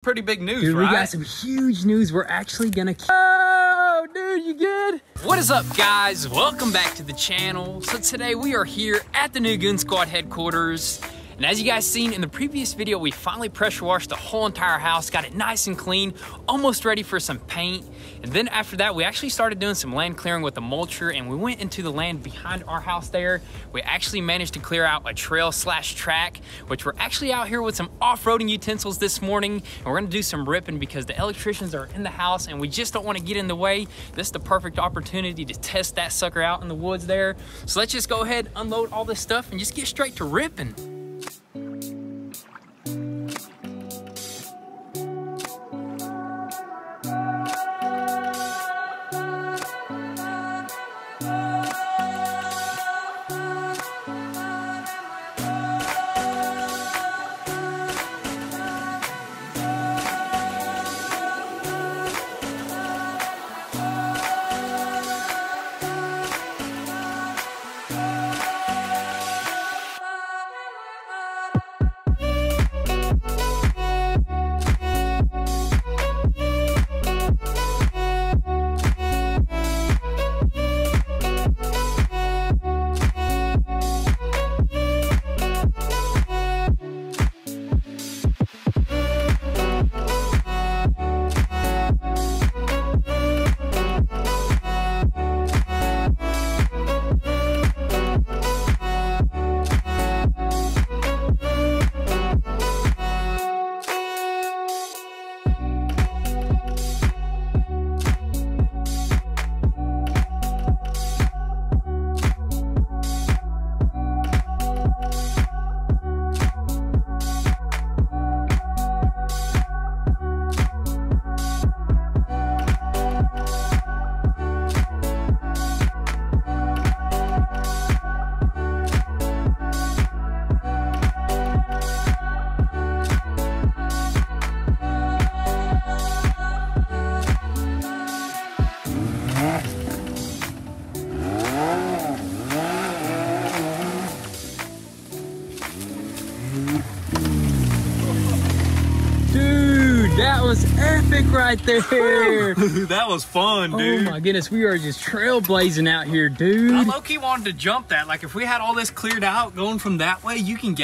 Pretty big news, dude, right? We got some huge news. We're actually gonna... Oh, dude, you good? What is up, guys? Welcome back to the channel. So today we are here at the new Goonzquad headquarters. And as you guys seen in the previous video, we finally pressure washed the whole entire house, got it nice and clean, almost ready for some paint. And then after that, we actually started doing some land clearing with the mulcher, and we went into the land behind our house there. We actually managed to clear out a trail slash track, which we're actually out here with some off-roading utensils this morning. And we're gonna do some ripping because the electricians are in the house and we just don't wanna get in the way. This is the perfect opportunity to test that sucker out in the woods there. So let's just go ahead, unload all this stuff and just get straight to ripping. That was epic right there. That was fun, dude. Oh my goodness, we are just trailblazing out here, dude. I low-key wanted to jump that. Like, if we had all this cleared out going from that way, you can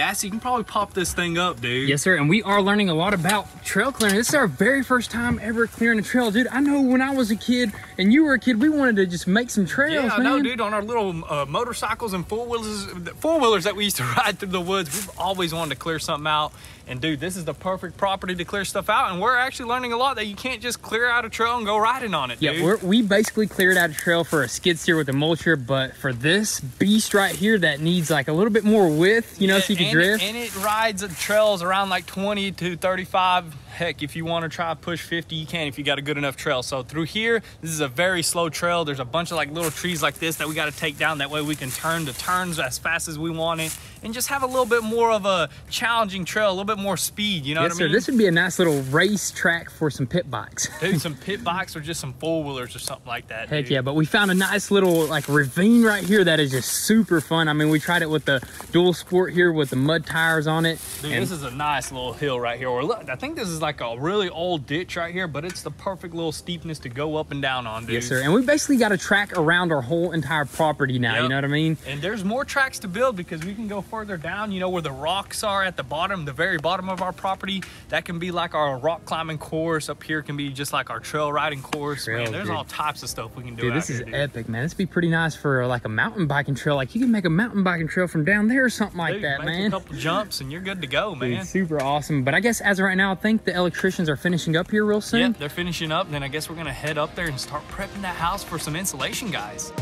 probably pop this thing up, dude. Yes, sir, and we are learning a lot about trail clearing. This is our very first time ever clearing a trail. Dude, I know when I was a kid and you were a kid, we wanted to just make some trails, yeah, man. No, dude, on our little motorcycles and four-wheelers that we used to ride through the woods, we've always wanted to clear something out. And dude, this is the perfect property to clear stuff out, and we're actually learning a lot that you can't just clear out a trail and go riding on it, dude. Yeah, we basically cleared out a trail for a skid steer with a mulcher, but for this beast right here that needs like a little bit more width, you know, so you can drift. And it rides trails around like 20 to 35. Heck, if you want to try to push 50, you can if you got a good enough trail. So through here, this is a very slow trail. There's a bunch of like little trees like this that we got to take down. That way we can turn the turns as fast as we want it and just have a little bit more of a challenging trail, a little bit more speed, you know what I mean? Yes, sir. This would be a nice little race track for some pit bikes. Dude, some pit bikes or just some four-wheelers or something like that, Heck dude. yeah, but we found a nice little like ravine right here that is just super fun. I mean, we tried it with the dual sport here with the mud tires on it. Dude, this is a nice little hill right here. Or look, I think this is like a really old ditch right here, but it's the perfect little steepness to go up and down on, dude. Yes, sir. And we basically got a track around our whole entire property now, you know what I mean? And there's more tracks to build because we can go further down, you know, where the rocks are at the bottom, the very bottom of our property. That can be like our rock climbing course. Up here can be just like our trail riding course. Man, there's all types of stuff we can do. Dude, this is epic, man. This would be pretty nice for like a mountain biking trail. Like you can make a mountain biking trail from down there or something like that, man. Make a couple jumps and you're good to go, man. Dude, super awesome. But I guess as of right now, I think the electricians are finishing up here real soon. Yeah, they're finishing up. Then I guess we're gonna head up there and start prepping that house for some insulation, guys.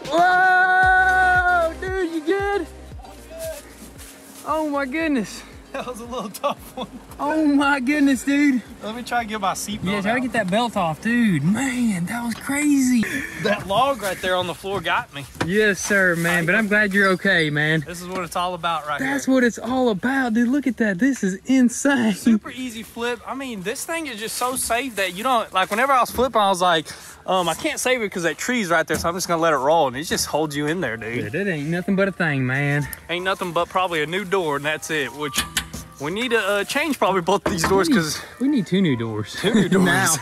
Whoa, dude, you good? I'm good. Oh my goodness. That was a little tough one. Oh my goodness, dude. Let me try to get my seatbelt Yeah, try to out. get that belt off, dude. Man, that was crazy. That log right there on the floor got me. Yes, sir, man. But I'm glad you're okay, man. This is what it's all about right That's here. what it's all about, dude. Look at that. This is insane. Super easy flip. I mean, this thing is just so safe that you don't, like whenever I was flipping, I was like, I can't save it because that tree's right there, so I'm just gonna let it roll, and it just holds you in there, dude. Dude, it ain't nothing but a thing, man. Ain't nothing but probably a new door, and that's it, which we need to change probably both these doors because we need 2 new doors. 2 new doors. Now.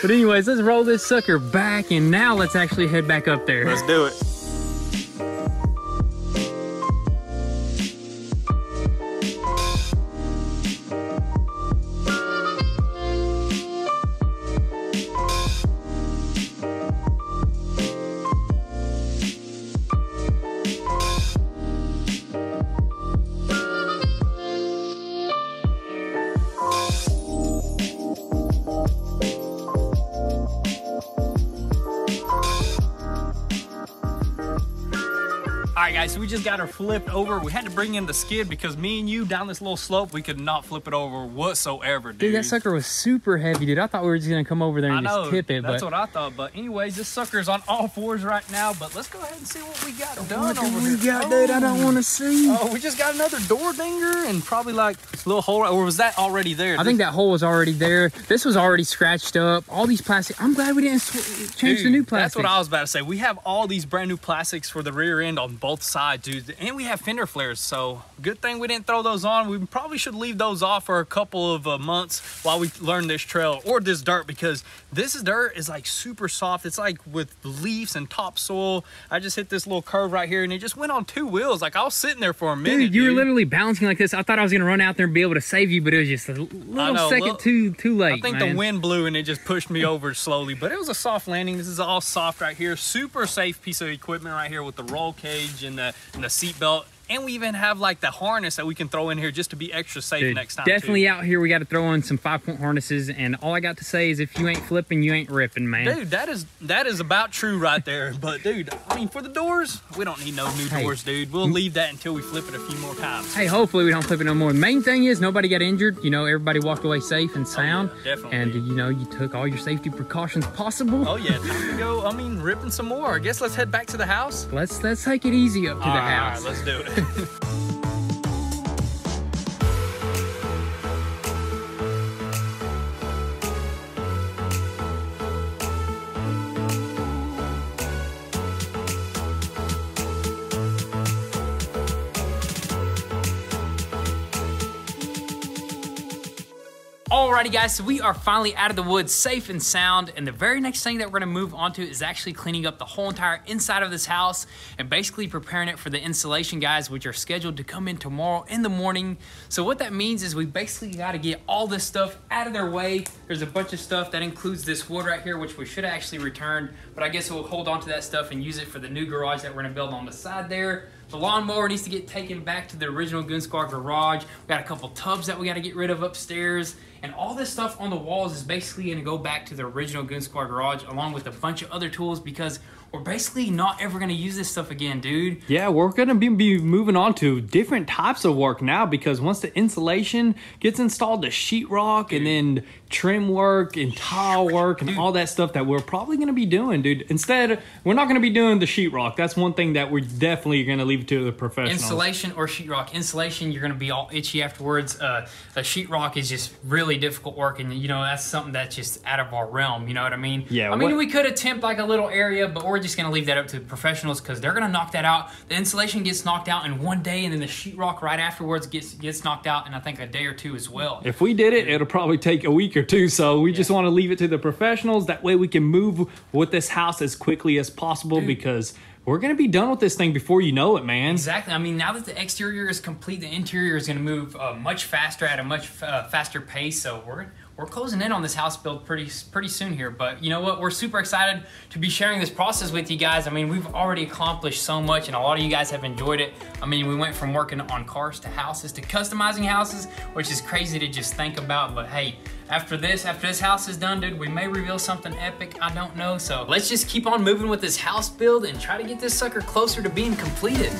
But anyways, let's roll this sucker back, and now let's actually head back up there. Let's do it. All right, guys, so we just got her flipped over. We had to bring in the skid because me and you down this little slope, we could not flip it over whatsoever, dude. Dude, that sucker was super heavy, dude. I thought we were just gonna come over there and just tip it, that's but what I thought. But anyways, this sucker's on all 4s right now. But let's go ahead and see what we got done what over do we here. got, dude? I don't want to see. Oh, we just got another door dinger and probably like this little hole, or was that already there? I think that hole was already there. This was already scratched up. All these plastic. I'm glad we didn't change the new plastic. That's what I was about to say. We have all these brand new plastics for the rear end on both sides, dude. And we have fender flares, so good thing we didn't throw those on. We probably should leave those off for a couple of months while we learn this trail or this dirt, because this dirt is like super soft. It's like with leaves and topsoil. I just hit this little curve right here and it just went on 2 wheels. Like I was sitting there for a minute. Dude, you were literally bouncing like this. I thought I was gonna run out there and be able to save you, but it was just a little second too late. I think the wind blew and it just pushed me over slowly, but it was a soft landing. This is all soft right here. Super safe piece of equipment right here with the roll cage and the seat belt. And we even have like the harness that we can throw in here just to be extra safe. Dude, next time. Definitely out here, we got to throw on some 5-point harnesses. And all I got to say is if you ain't flipping, you ain't ripping, man. Dude, that is about true right there. But dude, I mean, for the doors, we don't need no new doors, dude. We'll leave that until we flip it a few more times. Hey, hopefully we don't flip it no more. The main thing is nobody got injured. You know, everybody walked away safe and sound. Oh, yeah, definitely. And you know, you took all your safety precautions possible. Oh yeah, time to go. I mean, ripping some more. I guess let's head back to the house. Let's take it easy up to the house. All right, let's do it. Alrighty guys, so we are finally out of the woods safe and sound, and the very next thing that we're gonna move on to is actually cleaning up the whole entire inside of this house and basically preparing it for the installation guys, which are scheduled to come in tomorrow in the morning. So what that means is we basically gotta get all this stuff out of their way. There's a bunch of stuff that includes this wood right here, which we should have actually returned, but I guess we'll hold on to that stuff and use it for the new garage that we're gonna build on the side there. The lawnmower needs to get taken back to the original Goonzquad garage. We got a couple tubs that we got to get rid of upstairs. And all this stuff on the walls is basically going to go back to the original Goonzquad garage along with a bunch of other tools because we're basically not ever going to use this stuff again, dude. Yeah, we're going to be moving on to different types of work now because once the insulation gets installed, the sheetrock and then trim work and tile work and all that stuff that we're probably going to be doing, dude. Instead, we're not going to be doing the sheetrock. That's one thing that we're definitely going to leave to the professionals. Insulation or sheetrock. Insulation, you're going to be all itchy afterwards. The sheetrock is just really difficult work, and you know that's something that's just out of our realm. You know what I mean? Yeah. I mean, we could attempt like a little area, but we're just going to leave that up to the professionals because they're going to knock that out. The insulation gets knocked out in one day, and then the sheetrock right afterwards gets knocked out in I think a day or two as well. If we did it, it'll probably take a week or two. So we just want to leave it to the professionals. That way we can move with this house as quickly as possible because we're going to be done with this thing before you know it, man. Exactly. I mean, now that the exterior is complete, the interior is going to move much faster at a much faster pace. So we're we're closing in on this house build pretty soon here, but you know what? We're super excited to be sharing this process with you guys. I mean, we've already accomplished so much and a lot of you guys have enjoyed it. I mean, we went from working on cars to houses to customizing houses, which is crazy to just think about, but hey, after this house is done, dude, we may reveal something epic, I don't know. So let's just keep on moving with this house build and try to get this sucker closer to being completed.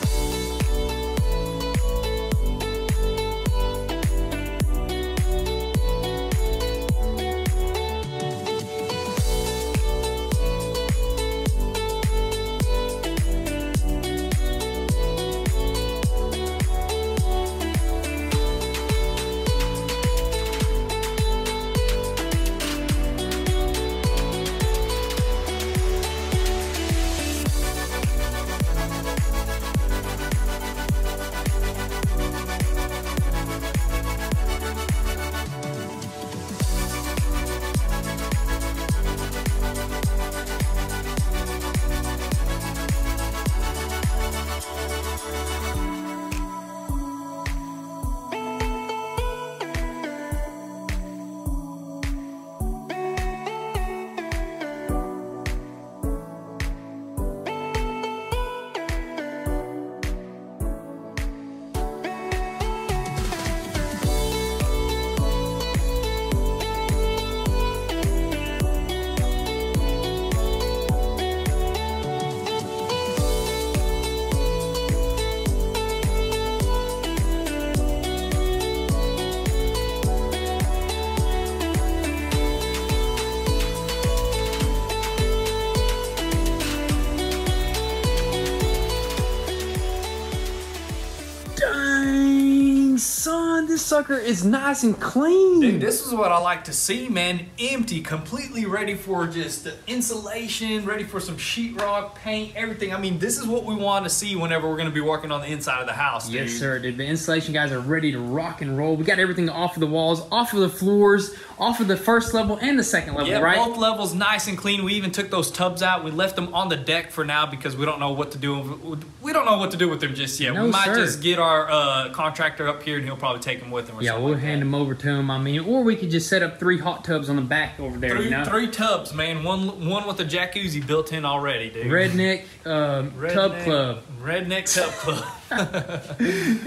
Son, this sucker is nice and clean. Dude, this is what I like to see, man. Empty, completely ready for just insulation, ready for some sheetrock, paint, everything. I mean, this is what we want to see whenever we're going to be working on the inside of the house, dude. Yes, sir, dude. The insulation guys are ready to rock and roll. We got everything off of the walls, off of the floors, off of the first level and the second level, yeah, right? Both levels nice and clean. We even took those tubs out. We left them on the deck for now because we don't know what to do. We don't know what to do with them just yet. No, we might sir. just get our contractor up here and he'll probably take them with him or Yeah, something we'll like hand that. them over to him. I mean, or we could just set up 3 hot tubs on the back over there, you know? Three tubs, man. One with a jacuzzi built in already, dude. Redneck Tub Club. Redneck Tub Club.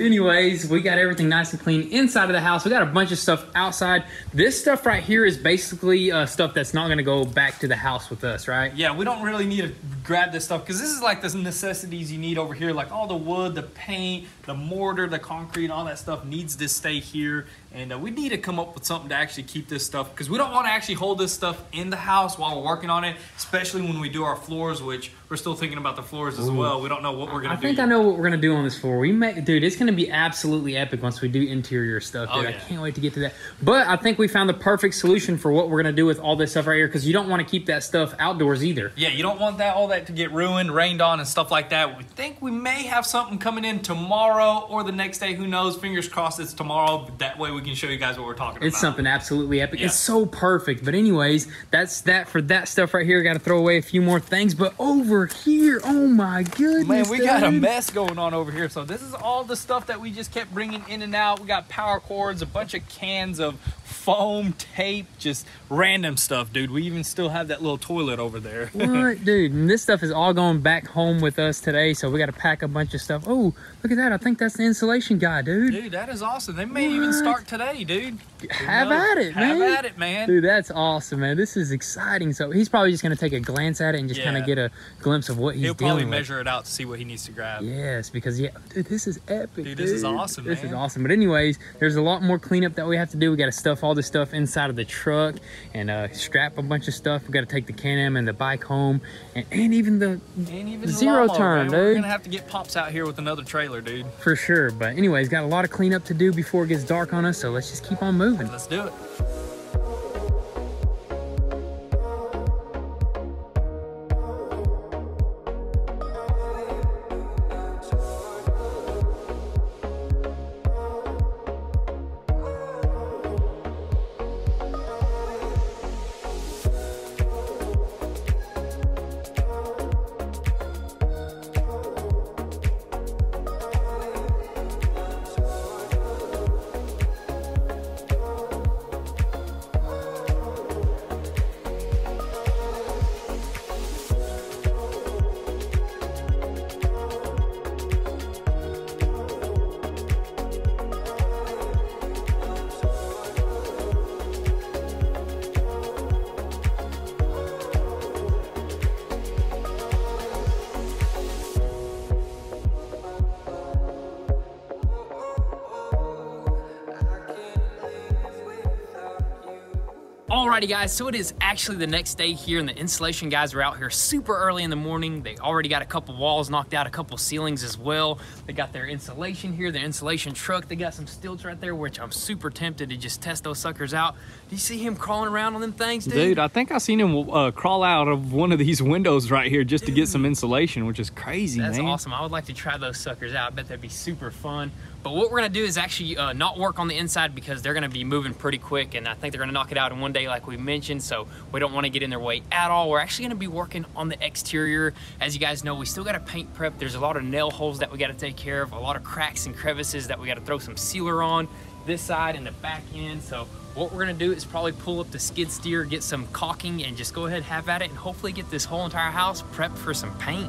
Anyways, we got everything nice and clean inside of the house. We got a bunch of stuff outside. This stuff right here is basically stuff that's not going to go back to the house with us, right? Yeah, we don't really need to grab this stuff because this is like the necessities you need over here. Like all the wood, the paint, the mortar, the concrete, all that stuff needs to stay here. And we need to come up with something to actually keep this stuff because we don't want to actually hold this stuff in the house while we're working on it, especially when we do our floors, which we're still thinking about the floors as well. We don't know what we're going to do. I think I know what we're going to do on this floor. Dude, it's going to be absolutely epic once we do interior stuff, dude. Oh, yeah. I can't wait to get to that. But I think we found the perfect solution for what we're going to do with all this stuff right here because you don't want to keep that stuff outdoors either. Yeah, you don't want all that to get ruined, rained on, and stuff like that. We think we may have something coming in tomorrow or the next day. Who knows? Fingers crossed it's tomorrow. That way we can show you guys what we're talking about. It's something absolutely epic. Yeah. It's so perfect. But anyways, that's that for that stuff right here. Got to throw away a few more things. But over here, oh my goodness, man, we got a dude. mess going on over here. So this is all the stuff that we just kept bringing in and out. We got power cords, a bunch of cans of foam, tape, just random stuff, dude. We even still have that little toilet over there. What, dude? And this stuff is all going back home with us today, so we got to pack a bunch of stuff. Oh, look at that. I think that's the insulation guy, dude. Dude, that is awesome. They may even start today, dude. Have at it, man. Have at it, man. Dude, that's awesome, man. This is exciting. So he's probably just going to take a glance at it and just kind of get a glimpse of what he's He'll dealing probably with. measure it out to see what he needs to grab. Yes, because, yeah, dude, this is epic, Dude, this is awesome, This man. is awesome. But anyways, there's a lot more cleanup that we have to do. We got to stuff all this stuff inside of the truck and strap a bunch of stuff. We got to take the Can-Am and the bike home and even the zero lawnmower, turn, man. dude. We're going to have to get Pops out here with another trailer, dude. For sure. But anyways, got a lot of cleanup to do before it gets dark on us, so let's just keep on moving. Let's do it. Alrighty guys, so it is actually the next day here and the installation guys are out here super early in the morning. They already got a couple walls knocked out, a couple ceilings as well. They got their insulation here, their insulation truck. They got some stilts right there, which I'm super tempted to just test those suckers out. Do you see him crawling around on them things, dude? Dude, I think I seen him crawl out of one of these windows right here just to get some insulation, which is crazy, That's man. awesome. I would like to try those suckers out. I bet that'd be super fun. But what we're gonna do is actually not work on the inside because they're gonna be moving pretty quick, and I think they're gonna knock it out in one day like we mentioned, so we don't wanna get in their way at all. We're actually gonna be working on the exterior. As you guys know, we still gotta paint prep. There's a lot of nail holes that we gotta take care of, a lot of cracks and crevices that we gotta throw some sealer on this side and the back end. So what we're gonna do is probably pull up the skid steer, get some caulking, and just go ahead and have at it, and hopefully get this whole entire house prepped for some paint.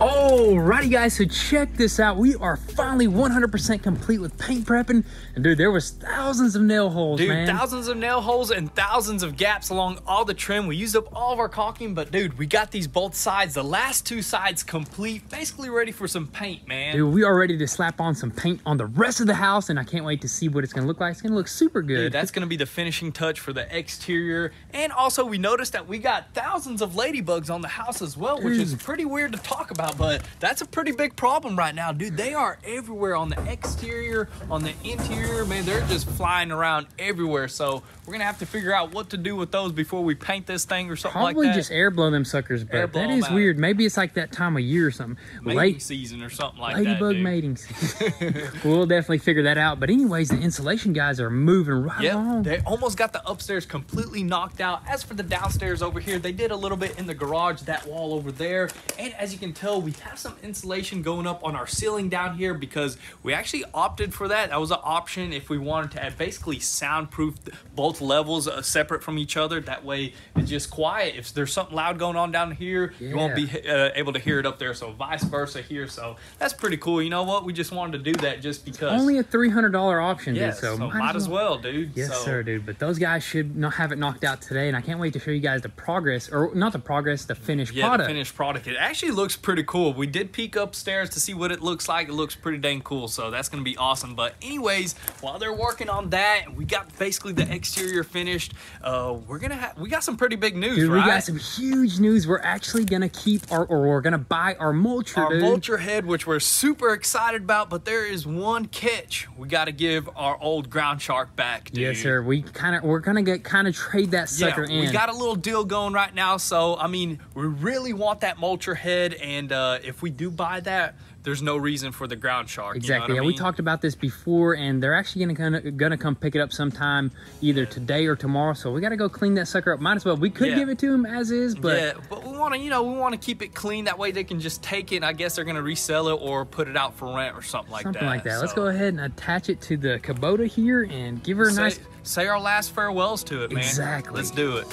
Alrighty guys, so check this out. We are finally 100% complete with paint prepping. And dude, there was thousands of nail holes, dude, man. Thousands of nail holes and thousands of gaps along all the trim. We used up all of our caulking, but dude, we got these both sides, the last two sides complete, basically ready for some paint, man. Dude, we are ready to slap on some paint on the rest of the house, and I can't wait to see what it's gonna look like. It's gonna look super good. Dude, that's gonna be the finishing touch for the exterior. And also, we noticed that we got thousands of ladybugs on the house as well, which is pretty weird to talk about, but that's a pretty big problem right now, dude. They are everywhere on the exterior, on the interior, man. They're just flying around everywhere. So we're gonna have to figure out what to do with those before we paint this thing or something like that. Probably just air blow them suckers, but that is weird. Maybe it's like that time of year or something. Mating season or something like that, ladybug mating season. We'll definitely figure that out. But anyways, the insulation guys are moving right along. They almost got the upstairs completely knocked out. As for the downstairs over here, they did a little bit in the garage, that wall over there. And as you can tell, we have some insulation going up on our ceiling down here because we actually opted for that. That was an option if we wanted to basically soundproof both levels separate from each other. That way it's just quiet. If there's something loud going on down here, you won't be able to hear it up there. So vice versa here. So that's pretty cool. You know what? We just wanted to do that just because. It's only a $300 option, dude. So might as well, dude. Yes, sir, dude. But those guys should not have it knocked out today, and I can't wait to show you guys the progress, or not the progress, the finished product. The finished product. It actually looks pretty cool. We did peek upstairs to see what it looks like. It looks pretty dang cool, so that's gonna be awesome. But anyways, while they're working on that, we got basically the exterior finished. We got some pretty big news, dude, right? We got some huge news. We're actually gonna keep we're gonna buy our mulcher, our mulcher head, which we're super excited about. But there is one catch. We got to give our old ground shark back, dude. Yes, sir. We're gonna trade that sucker in. We got a little deal going right now. So I mean, we really want that mulcher head, and if we do buy that, there's no reason for the ground shark. Exactly. You know what I mean? We talked about this before, and they're actually gonna come pick it up sometime, either today or tomorrow. So we got to go clean that sucker up. Might as well. We could give it to them as is, but but we want to, keep it clean. That way they can just take it. I guess they're gonna resell it or put it out for rent or something like that. So let's go ahead and attach it to the Kubota here and give her a nice. Say our last farewells to it, man. Exactly. Let's do it.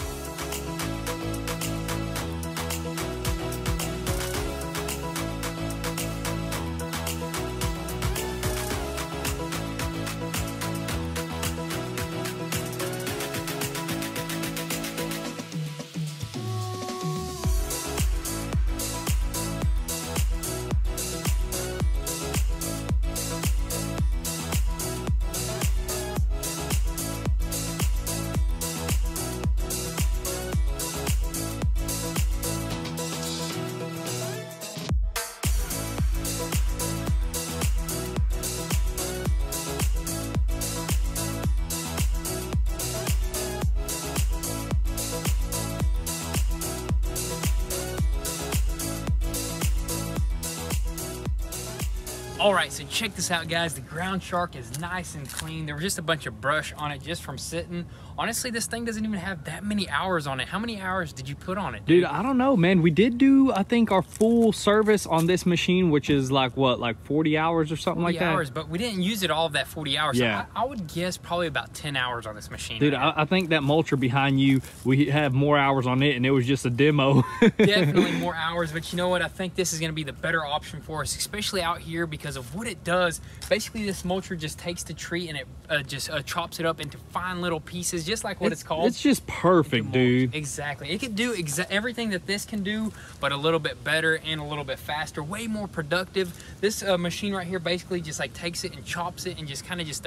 All right, so check this out, guys. The ground shark is nice and clean. There was just a bunch of brush on it just from sitting. Honestly, this thing doesn't even have that many hours on it. How many hours did you put on it, dude? I don't know, man. We did do, I think, our full service on this machine, which is like what, like 40 hours or something like that? 40 hours, but we didn't use it all of that 40 hours. Yeah. So I would guess probably about 10 hours on this machine. Dude, right I think that mulcher behind you, we have more hours on it, and it was just a demo. Definitely more hours, but you know what? I think this is going to be the better option for us, especially out here because of what it does. Basically, this mulcher just takes the tree and it just chops it up into fine little pieces, just like what it's called. It's just perfect, dude. Exactly. It can do everything that this can do, but a little bit better and a little bit faster, way more productive. This machine right here basically just like takes it and chops it and just kind of just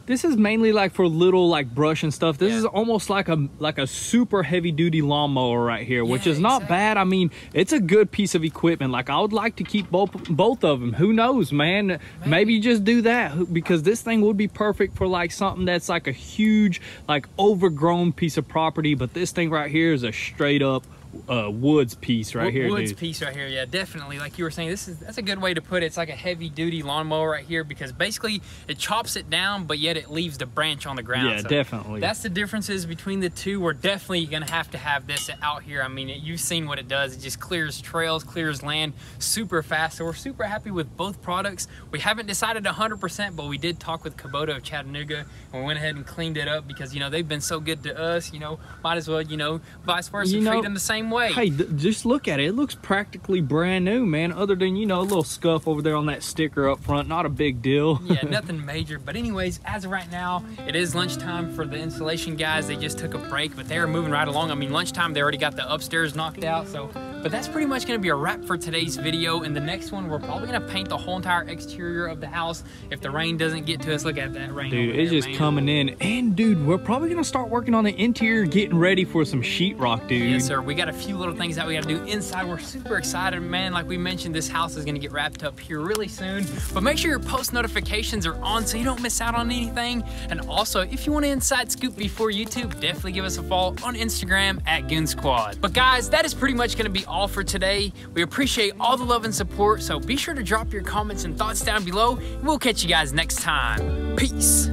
this is mainly like for little like brush and stuff. This is almost like a super heavy duty lawnmower right here, which is not bad. I mean, it's a good piece of equipment. Like, I would like to keep both of them. Who knows, man? Maybe you just do that, because this thing would be perfect for like something that's like a huge, like overgrown piece of property. But this thing right here is a straight up woods piece right here, woods dude. piece right here. Yeah, definitely. Like you were saying, that's a good way to put it. It's like a heavy duty lawnmower right here, because basically it chops it down, but yet it leaves the branch on the ground. Yeah, so definitely. That's the differences between the two. We're definitely gonna have to have this out here. I mean, you've seen what it does. It just clears trails, clears land super fast. So we're super happy with both products. We haven't decided 100%, but we did talk with Kubota of Chattanooga, and we went ahead and cleaned it up because, you know, they've been so good to us. You know, might as well, you know, vice versa, treat them the same way. Hey, just look at it. It looks practically brand new, man, other than, you know, a little scuff over there on that sticker up front. Not a big deal. Yeah, nothing major. But anyways, as of right now, it is lunchtime for the installation guys. They just took a break, but they are moving right along. I mean, lunchtime, they already got the upstairs knocked out. So, but that's pretty much going to be a wrap for today's video. In the next one, we're probably going to paint the whole entire exterior of the house if the rain doesn't get to us. Look at that rain. Dude, it's just coming in. And dude, we're probably going to start working on the interior, getting ready for some sheetrock, dude. Yes, sir. We got a few little things that we got to do inside. We're super excited, man. Like we mentioned, this house is going to get wrapped up here really soon. But make sure your post notifications are on so you don't miss out on anything. And also, if you want an inside scoop before YouTube, definitely give us a follow on Instagram at Goonzquad. But guys, that is pretty much going to be all for today. We appreciate all the love and support, so be sure to drop your comments and thoughts down below, and we'll catch you guys next time. Peace.